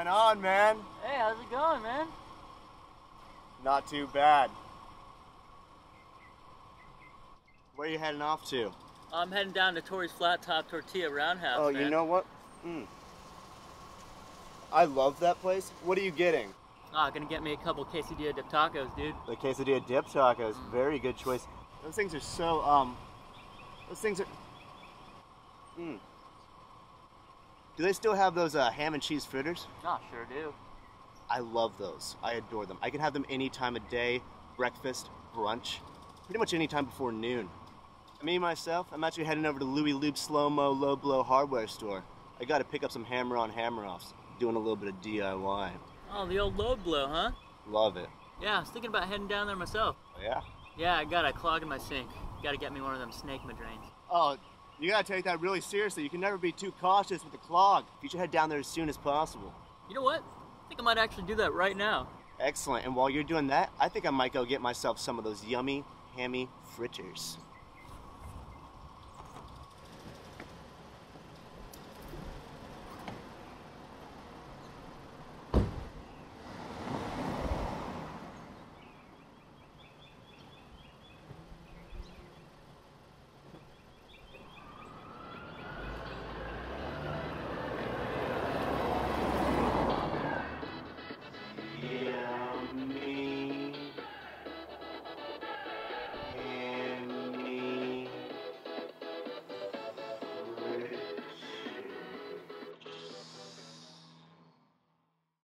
going on, man? Hey, how's it going, man? Not too bad. Where are you heading off to? I'm heading down to Tori's Flat Top Tortilla Roundhouse. Oh, man. you know what? I love that place. What are you getting? Gonna get me a couple quesadilla dip tacos, dude. The quesadilla dip tacos. Very good choice. Those things are so, those things are... Do they still have those ham and cheese fritters? Oh, sure do. I love those. I adore them. I can have them any time of day, breakfast, brunch, pretty much any time before noon. Me, myself, I'm actually heading over to Louis Loop Slow-Mo Low Blow Hardware Store. I gotta pick up some hammer-on hammer-offs, doing a little bit of DIY. Oh, the old load blow, huh? Love it. Yeah, I was thinking about heading down there myself. Oh, yeah? Yeah, I got a clog in my sink. Gotta get me one of them snake madrains. Oh, you gotta take that really seriously. You can never be too cautious with the clog. You should head down there as soon as possible. You know what? I think I might actually do that right now. Excellent. And while you're doing that, I think I might go get myself some of those yummy, hammy fritters.